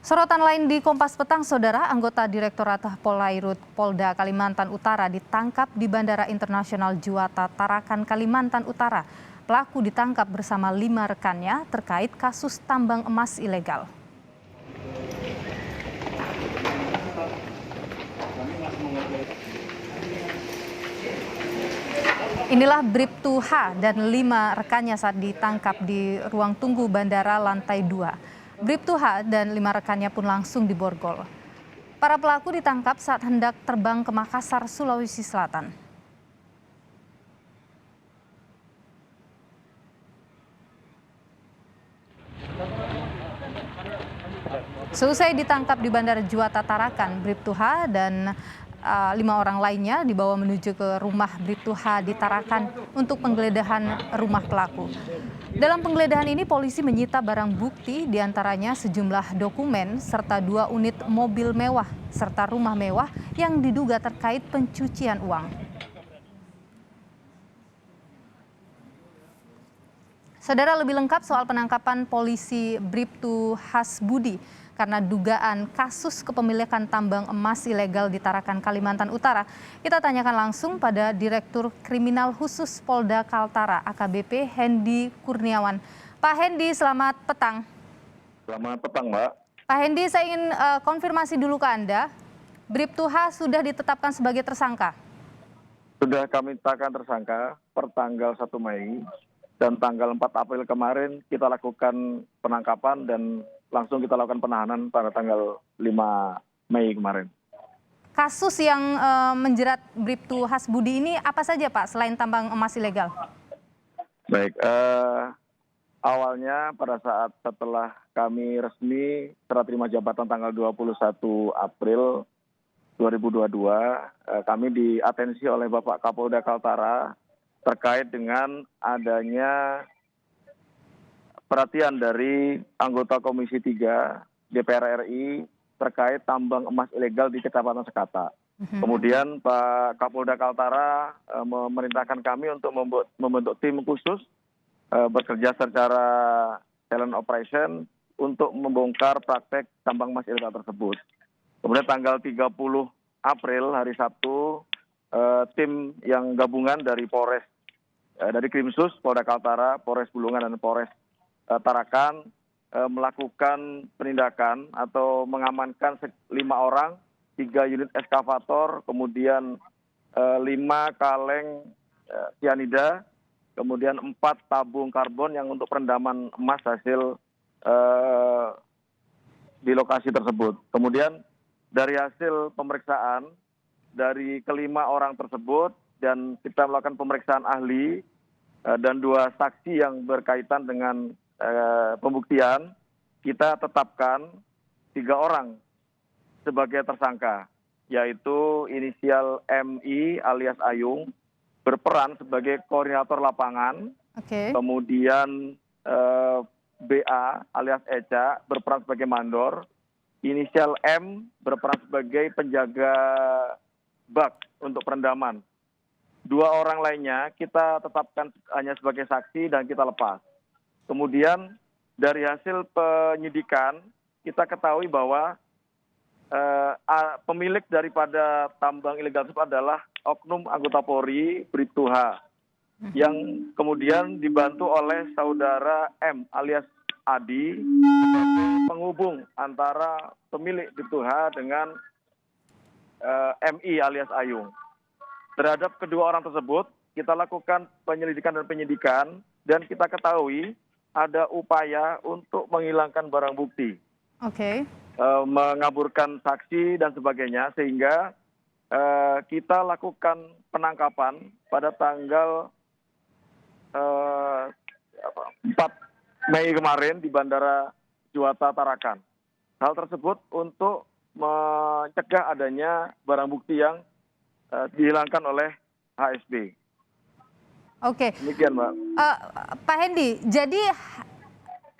Sorotan lain di Kompas Petang, Saudara, anggota Direktorat Polairut Polda Kalimantan Utara ditangkap di Bandara Internasional Juwata Tarakan, Kalimantan Utara. Pelaku ditangkap bersama 5 rekannya terkait kasus tambang emas ilegal. Inilah Bribtu H dan 5 rekannya saat ditangkap di ruang tunggu bandara lantai 2. Bribtu H dan 5 rekannya pun langsung diborgol. Para pelaku ditangkap saat hendak terbang ke Makassar, Sulawesi Selatan. Seusai ditangkap di Bandara Juwata Tarakan, Bribtu H dan 5 orang lainnya dibawa menuju ke rumah Bribtu H di Tarakan untuk penggeledahan rumah pelaku. Dalam penggeledahan ini polisi menyita barang bukti diantaranya sejumlah dokumen serta 2 unit mobil mewah serta rumah mewah yang diduga terkait pencucian uang. Saudara, lebih lengkap soal penangkapan polisi Bribtu Hasbudi karena dugaan kasus kepemilikan tambang emas ilegal di Tarakan, Kalimantan Utara. Kita tanyakan langsung pada Direktur Kriminal Khusus Polda Kaltara AKBP Hendy Kurniawan. Pak Hendy, selamat petang. Selamat petang, Mbak. Pak Hendy, saya ingin konfirmasi dulu ke Anda. Bribtu H sudah ditetapkan sebagai tersangka? Sudah kami tetapkan tersangka per tanggal 1 Mei dan tanggal 4 April kemarin kita lakukan penangkapan dan langsung kita lakukan penahanan pada tanggal 5 Mei kemarin. Kasus yang menjerat Bribtu Hasbudi ini apa saja, Pak, selain tambang emas ilegal? Baik, awalnya pada saat setelah kami resmi serah terima jabatan tanggal 21 April 2022, kami diatensi oleh Bapak Kapolda Kaltara terkait dengan adanya perhatian dari anggota Komisi 3 DPR RI terkait tambang emas ilegal di Kecamatan Sekata. Kemudian Pak Kapolda Kaltara memerintahkan kami untuk membentuk tim khusus bekerja secara silent operation untuk membongkar praktek tambang emas ilegal tersebut. Kemudian tanggal 30 April hari Sabtu, tim yang gabungan dari dari Krimsus, Polda Kaltara, Polres Bulungan dan Polres Tarakan melakukan penindakan atau mengamankan 5 orang, 3 unit eskavator, kemudian 5 kaleng sianida, kemudian 4 tabung karbon yang untuk perendaman emas hasil di lokasi tersebut. Kemudian dari hasil pemeriksaan dari kelima orang tersebut dan kita melakukan pemeriksaan ahli dan 2 saksi yang berkaitan dengan pembuktian, kita tetapkan 3 orang sebagai tersangka, yaitu inisial MI alias Ayung berperan sebagai koordinator lapangan, kemudian BA alias Eca berperan sebagai mandor, inisial M berperan sebagai penjaga bak untuk perendaman. 2 orang lainnya kita tetapkan hanya sebagai saksi dan kita lepas. Kemudian dari hasil penyidikan kita ketahui bahwa pemilik daripada tambang ilegal tersebut adalah oknum anggota Polri Bribtu H yang kemudian dibantu oleh saudara M alias Adi, penghubung antara pemilik Bribtu H dengan MI alias Ayung. Terhadap kedua orang tersebut kita lakukan penyelidikan dan penyidikan dan kita ketahui ada upaya untuk menghilangkan barang bukti, mengaburkan saksi dan sebagainya, sehingga kita lakukan penangkapan pada tanggal 4 Mei kemarin di Bandara Juwata Tarakan. Hal tersebut untuk mencegah adanya barang bukti yang dihilangkan oleh HSB. Oke. Demikian, Mbak. Pak Hendy, jadi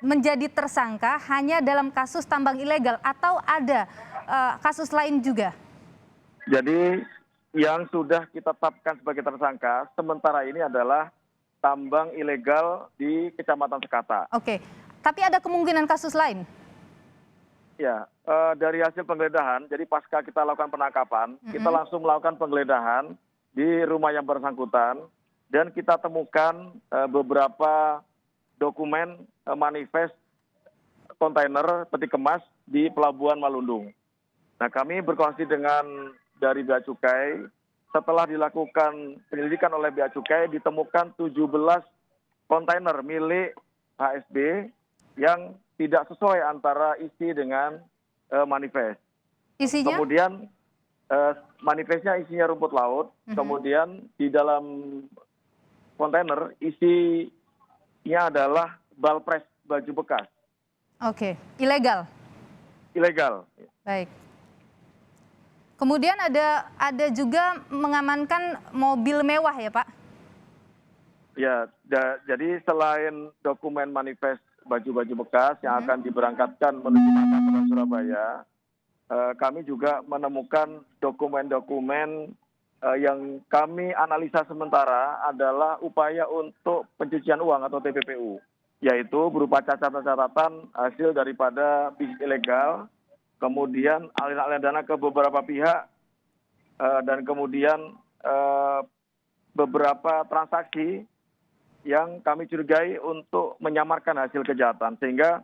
menjadi tersangka hanya dalam kasus tambang ilegal atau ada kasus lain juga? Jadi yang sudah kita tetapkan sebagai tersangka sementara ini adalah tambang ilegal di Kecamatan Sekata. Oke, tapi ada kemungkinan kasus lain? Ya, dari hasil penggeledahan, jadi pasca kita lakukan penangkapan, kita langsung melakukan penggeledahan di rumah yang bersangkutan dan kita temukan beberapa dokumen manifest kontainer peti kemas di Pelabuhan Malundung. Nah, kami berkoordinasi dengan dari Bea Cukai, setelah dilakukan penyelidikan oleh Bea Cukai, ditemukan 17 kontainer milik HSB yang tidak sesuai antara isi dengan manifest. Isinya? Kemudian manifestnya isinya rumput laut, kemudian di dalam kontainer isinya adalah balpres baju bekas, Oke, ilegal. ilegal. Baik. Kemudian ada juga mengamankan mobil mewah ya, Pak? Ya, jadi selain dokumen manifest baju-baju bekas yang akan diberangkatkan menuju Makassar Surabaya, kami juga menemukan dokumen-dokumen yang kami analisa sementara adalah upaya untuk pencucian uang atau TPPU, yaitu berupa catatan-catatan hasil daripada bisnis ilegal, kemudian aliran dana ke beberapa pihak, dan kemudian beberapa transaksi yang kami curigai untuk menyamarkan hasil kejahatan. Sehingga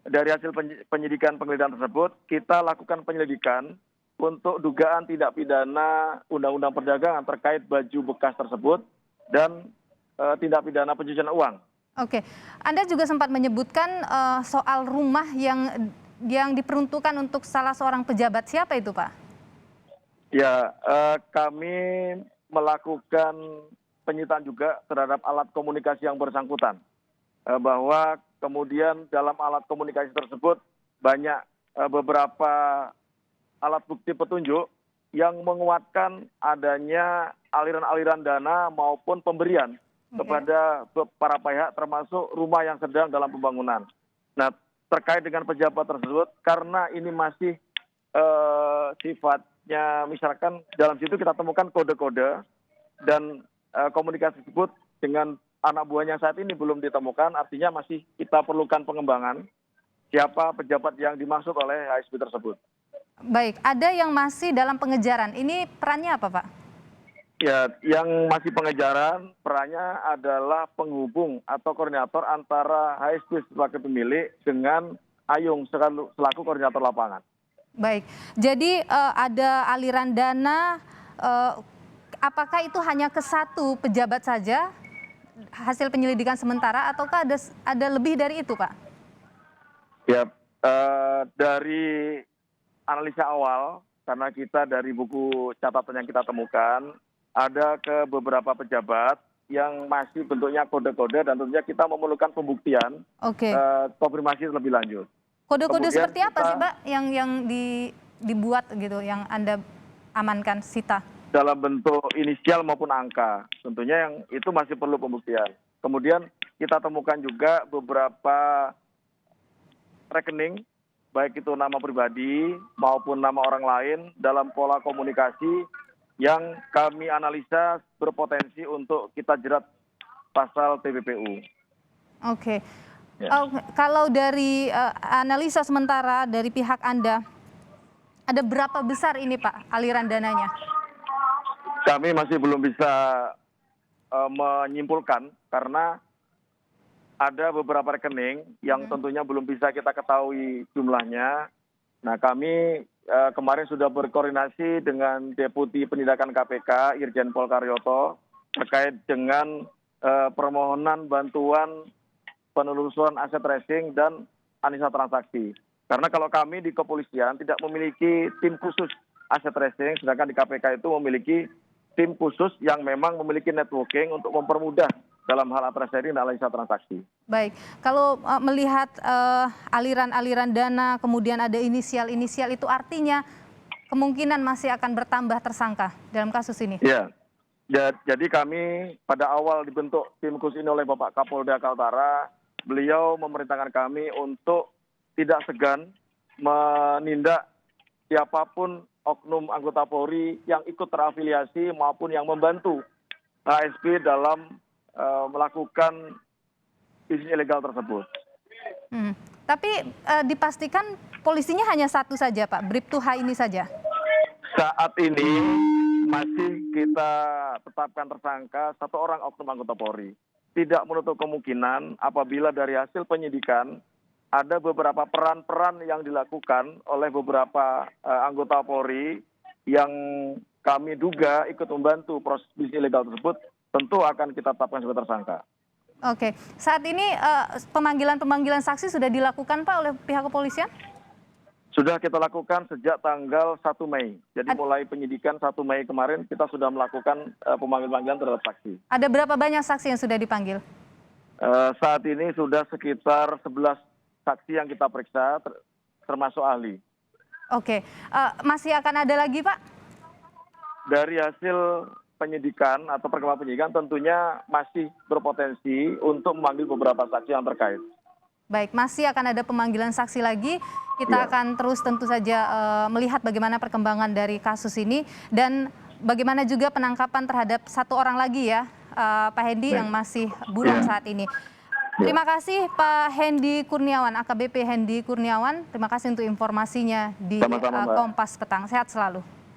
dari hasil penyidikan penggeledahan tersebut, kita lakukan penyelidikan untuk dugaan tindak pidana Undang-Undang Perdagangan terkait baju bekas tersebut dan tindak pidana pencucian uang. Oke, Anda juga sempat menyebutkan soal rumah yang diperuntukkan untuk salah seorang pejabat. Siapa itu, Pak? Ya, kami melakukan penyitaan juga terhadap alat komunikasi yang bersangkutan. Bahwa kemudian dalam alat komunikasi tersebut banyak beberapa alat bukti petunjuk yang menguatkan adanya aliran-aliran dana maupun pemberian kepada para pihak termasuk rumah yang sedang dalam pembangunan. Nah, terkait dengan pejabat tersebut, karena ini masih sifatnya misalkan dalam situ kita temukan kode-kode dan komunikasi tersebut dengan anak buahnya saat ini belum ditemukan, artinya masih kita perlukan pengembangan siapa pejabat yang dimaksud oleh HSB tersebut. Baik, ada yang masih dalam pengejaran. Ini perannya apa, Pak? Ya, yang masih pengejaran perannya adalah penghubung atau koordinator antara HSB sebagai pemilik dengan Ayung selaku koordinator lapangan. Baik, jadi ada aliran dana, apakah itu hanya ke satu pejabat saja hasil penyelidikan sementara ataukah ada lebih dari itu, Pak? Ya, dari analisa awal, karena kita dari buku catatan yang kita temukan, ada ke beberapa pejabat yang masih bentuknya kode-kode dan tentunya kita memerlukan pembuktian, konfirmasi lebih lanjut. Kode-kode seperti apa sih, Pak, yang dibuat gitu, yang Anda amankan, sita? Dalam bentuk inisial maupun angka, tentunya yang itu masih perlu pembuktian. Kemudian kita temukan juga beberapa rekening, baik itu nama pribadi maupun nama orang lain dalam pola komunikasi yang kami analisa berpotensi untuk kita jerat pasal TPPU. Oke. Ya. Kalau dari analisa sementara dari pihak Anda, ada berapa besar ini, Pak, aliran dananya? Kami masih belum bisa menyimpulkan karena ada beberapa rekening yang tentunya belum bisa kita ketahui jumlahnya. Nah, kami kemarin sudah berkoordinasi dengan Deputi Penindakan KPK Irjen Pol Karyoto terkait dengan permohonan bantuan penelusuran aset tracing dan analisa transaksi. Karena kalau kami di kepolisian tidak memiliki tim khusus aset tracing, sedangkan di KPK itu memiliki tim khusus yang memang memiliki networking untuk mempermudah dalam hal aset tracing dan analisa transaksi. Baik, kalau melihat aliran-aliran dana, kemudian ada inisial-inisial, itu artinya kemungkinan masih akan bertambah tersangka dalam kasus ini? Ya, jadi kami pada awal dibentuk tim khusus ini oleh Bapak Kapolda Kaltara, beliau memerintahkan kami untuk tidak segan menindak siapapun oknum anggota Polri yang ikut terafiliasi maupun yang membantu HSB dalam melakukan bisnis ilegal tersebut. Tapi dipastikan polisinya hanya satu saja Pak, Bribtu H ini saja? Saat ini masih kita tetapkan tersangka satu orang oknum anggota Polri. Tidak menutup kemungkinan apabila dari hasil penyidikan ada beberapa peran-peran yang dilakukan oleh beberapa anggota Polri yang kami duga ikut membantu proses bisnis ilegal tersebut, tentu akan kita tetapkan sebagai tersangka. Oke, saat ini pemanggilan saksi sudah dilakukan Pak oleh pihak kepolisian? Sudah kita lakukan sejak tanggal 1 Mei. Jadi mulai penyidikan 1 Mei kemarin kita sudah melakukan pemanggilan terhadap saksi. Ada berapa banyak saksi yang sudah dipanggil? Saat ini sudah sekitar 11 saksi yang kita periksa, termasuk ahli. Oke, masih akan ada lagi Pak? Dari hasil penyidikan atau perkembangan penyidikan tentunya masih berpotensi untuk memanggil beberapa saksi yang terkait. Baik, masih akan ada pemanggilan saksi lagi. Kita akan terus tentu saja melihat bagaimana perkembangan dari kasus ini dan bagaimana juga penangkapan terhadap satu orang lagi ya, Pak Hendy yang masih buron saat ini. Terima kasih Pak Hendy Kurniawan, AKBP Hendy Kurniawan. Terima kasih untuk informasinya di Kompas Petang. Sehat selalu.